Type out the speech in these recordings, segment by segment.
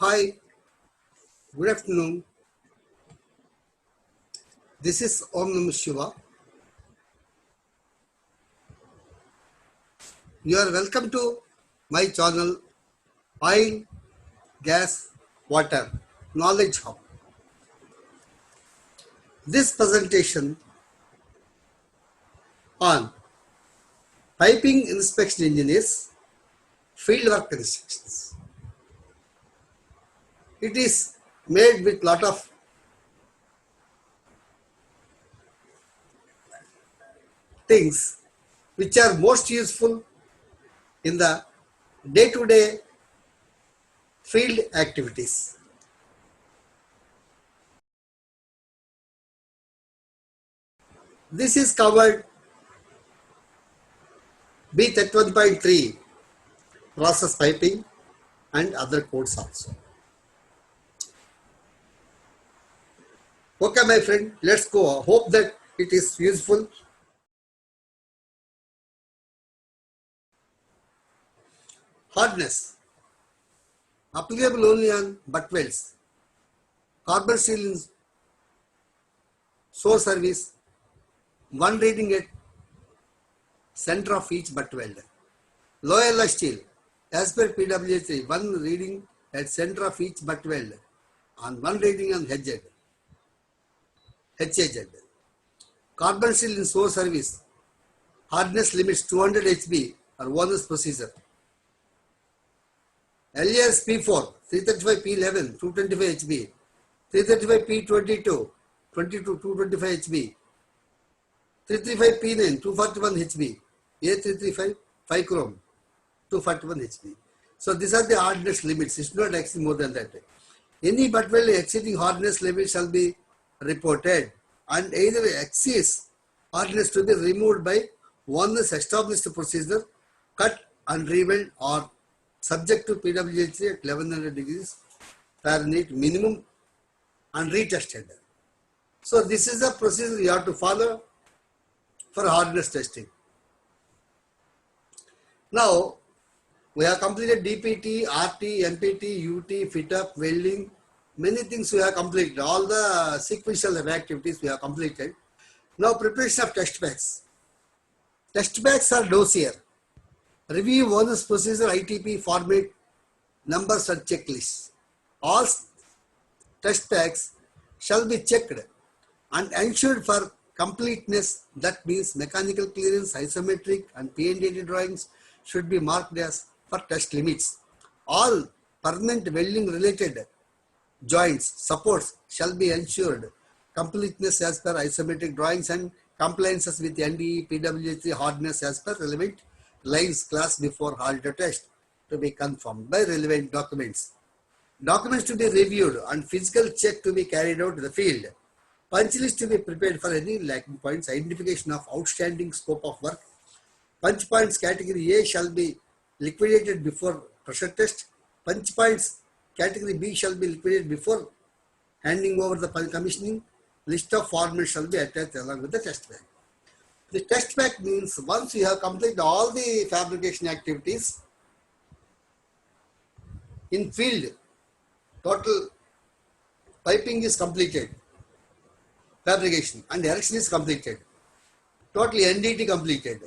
Hi, good afternoon. This is Om Namah Shiva. You are welcome to my channel Oil, Gas, Water Knowledge Hub. This presentation on piping inspection engineers, fieldwork instructions. It is made with lot of things which are most useful in the day-to-day field activities. This is covered B31.3 process piping and other codes also. Okay, my friend, let's go. Hope that it is useful. Hardness applicable only on butt welds. Carbon steel in source service, one reading at center of each butt weld. Low alloy steel, as per PWA3, one reading at center of each butt weld and one reading on HZ. Carbon steel in source service, hardness limits 200 HB or owner's procedure. LAS P4, 335 P11, 225 HB, 335 P22, 225 HB, 335 P9, 241 HB, A335, 5 chrome, 241 HB. So these are the hardness limits. It's not actually more than that. Any butt weld exceeding hardness limit shall be reported and either exceeds hardness to be removed by one's established procedure, cut and reweld or subject to PWA3 at 1100 degrees Fahrenheit minimum and retested. So this is the procedure you have to follow for hardness testing. Now we have completed DPT, RT, MPT, UT, fit up, welding, many things we have completed. All the sequential activities we have completed. Now preparation of test bags. Test bags are dossier. Review owner's procedure, ITP, format, numbers and checklists. All test bags shall be checked and ensured for completeness. That means mechanical clearance, isometric and PNDT drawings should be marked as for test limits. All permanent welding related joints, supports shall be ensured completeness as per isometric drawings and compliances with NDE, PWA3 hardness as per relevant lines class before halter test to be confirmed by relevant documents. Documents to be reviewed and physical check to be carried out in the field. Punch list to be prepared for any lacking points, identification of outstanding scope of work. Punch points category A shall be liquidated before pressure test. Punch points category B shall be liquidated before handing over the commissioning. List of formats shall be attached along with the test bag. The test bag means once you have completed all the fabrication activities in field, total piping is completed, fabrication and erection is completed, totally NDT completed,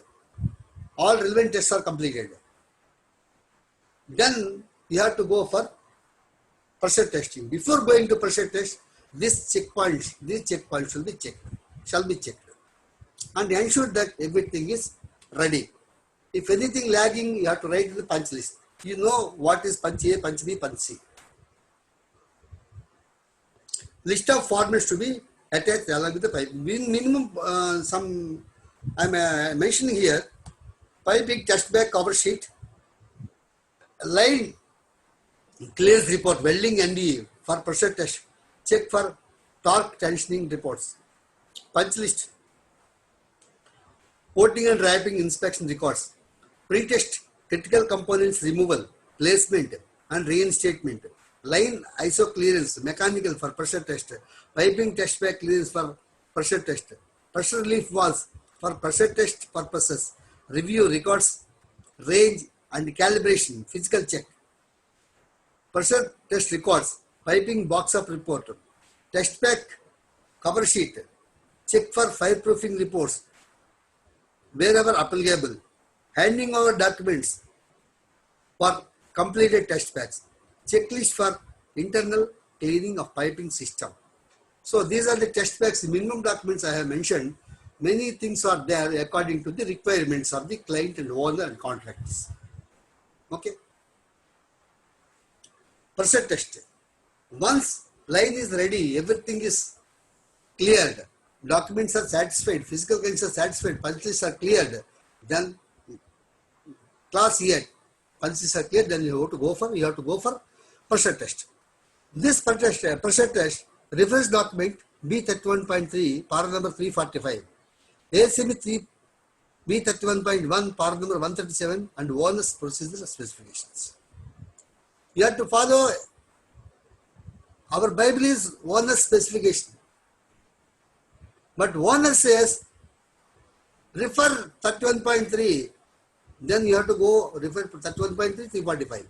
all relevant tests are completed. Then you have to go for pressure testing. Before going to pressure test, these checkpoints shall be checked and ensure that everything is ready. If anything lagging, you have to write the punch list. You know what is punch A, punch B, punch C. List of formats to be attached along with the pipe. Minimum I'm mentioning here, piping test bag cover sheet, line clearance report, welding NDE for pressure test, check for torque tensioning reports, punch list, coating and wrapping inspection records, pre-test critical components removal, placement and reinstatement, line ISO clearance, mechanical for pressure test, piping test bag clearance for pressure test, pressure relief valves for pressure test purposes, review records, range and calibration, physical check. Pressure test records, piping box up report, test pack cover sheet, check for fireproofing reports wherever applicable, handing over documents for completed test packs, checklist for internal cleaning of piping system. So these are the test packs, minimum documents I have mentioned. Many things are there according to the requirements of the client and owner and contractors. Okay. Pressure test. Once line is ready, everything is cleared, documents are satisfied, physical kinds are satisfied, punch lists are cleared, then class here, punch lists are cleared, then you have to go for pressure test. This pressure test reference document B31.3, para number 345, ASME 3 B31.1, para number 137, and owner's procedure specifications. You have to follow. Our Bible is owner's specification. But owner says, refer 31.3, then you have to go refer to 31.3, 345.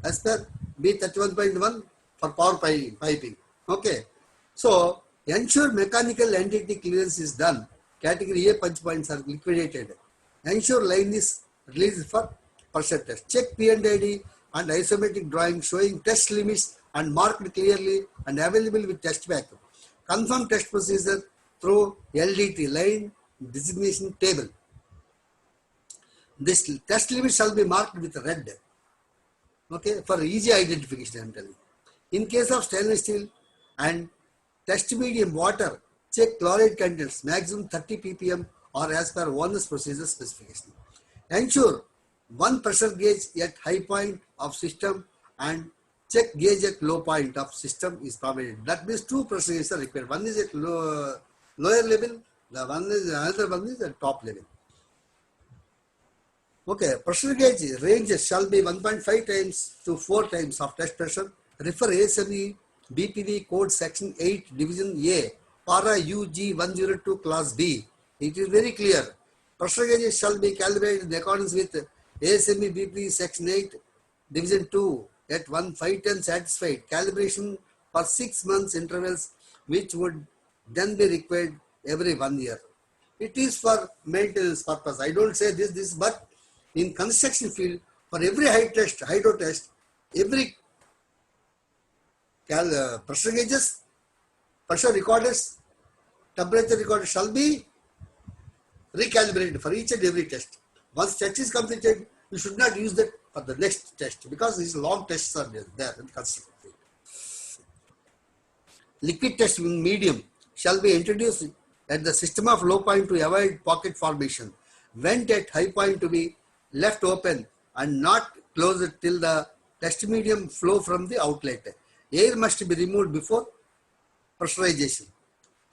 As per B31.1 for power piping. Okay. So, ensure mechanical entity clearance is done. Category A punch points are liquidated. Ensure line is released for pressure test. Check P&ID and isometric drawing showing test limits and marked clearly and available with test pack. Confirm test procedure through LDT, line designation table. This test limit shall be marked with red. Okay, for easy identification I am telling. In case of stainless steel and test medium water, check chloride contents maximum 30 ppm or as per owner's procedure specification. Ensure one pressure gauge at high point of system and check gauge at low point of system is provided. That means two pressure gauges are required. One is at lower level, another one is at top level. Okay, pressure gauge ranges shall be 1.5 times to 4 times of test pressure. Refer ASME BPV code section 8 division A, para UG 102 class B. It is very clear. Pressure gauges shall be calibrated in accordance with ASME BPV section 8 division 2 at 1/510 satisfied. Calibration for 6 months intervals, which would then be required every 1 year. It is for maintenance purpose. I don't say this, but in construction field, for every hydro test, every pressure gauges, pressure recorders, temperature recorders shall be recalibrated for each and every test. Once test is completed, you should not use that for the next test because these long tests are there in construction field. Liquid test medium shall be introduced at the system of low point to avoid pocket formation. Vent at high point to be left open and not closed till the test medium flow from the outlet. Air must be removed before pressurization.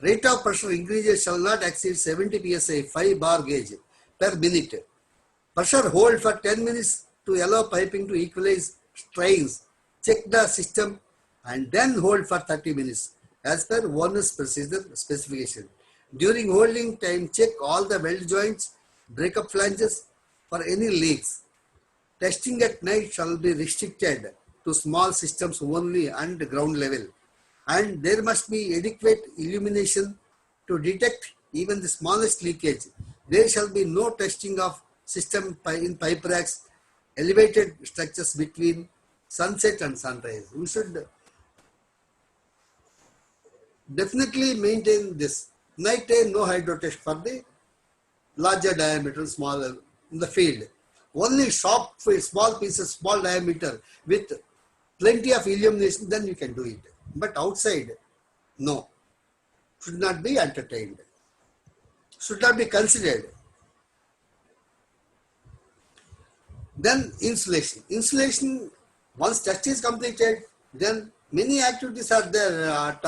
Rate of pressure increases shall not exceed 70 psi 5 bar gauge per minute. Pressure hold for 10 minutes to allow piping to equalize strains. Check the system and then hold for 30 minutes as per owner's procedure specification. During holding time, check all the weld joints, breakup flanges for any leaks. Testing at night shall be restricted to small systems only and ground level. And there must be adequate illumination to detect even the smallest leakage. There shall be no testing of system in pipe racks, elevated structures between sunset and sunrise. We should definitely maintain this. Night time, no hydro test for the larger diameter, smaller in the field. Only small pieces, small diameter with plenty of illumination, then you can do it. But outside, no. Should not be entertained. Should not be considered. Then insulation. Insulation, once test is completed, then many activities are there.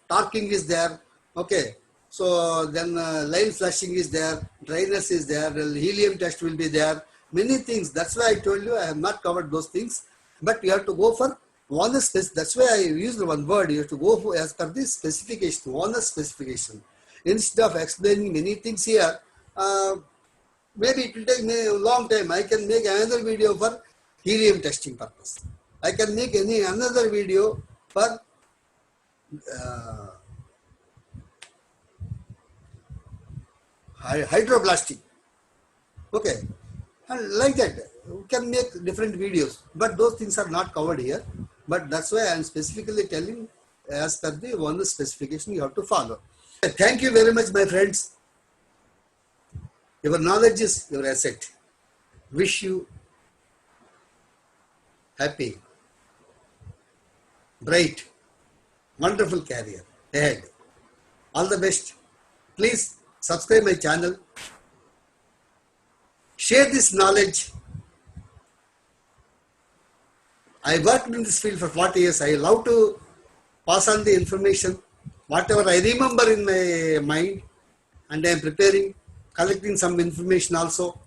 Torquing is there. Okay. So then line flushing is there. Dryness is there. Helium test will be there. Many things. That's why I told you I have not covered those things. But you have to go for owner's specification. That's why I used one word. You have to go for as per the specification, owner's specification. Instead of explaining many things here, maybe it will take me a long time. I can make another video for helium testing purpose. I can make another video for hydroblasting. Okay, and like that we can make different videos, but those things are not covered here. But that's why I am specifically telling, as per the one specification you have to follow. Thank you very much, my friends. Your knowledge is your asset. Wish you happy, bright, wonderful career ahead. All the best. Please subscribe my channel. Share this knowledge. I worked in this field for 40 years. I love to pass on the information, whatever I remember in my mind, and I am preparing, collecting some information also.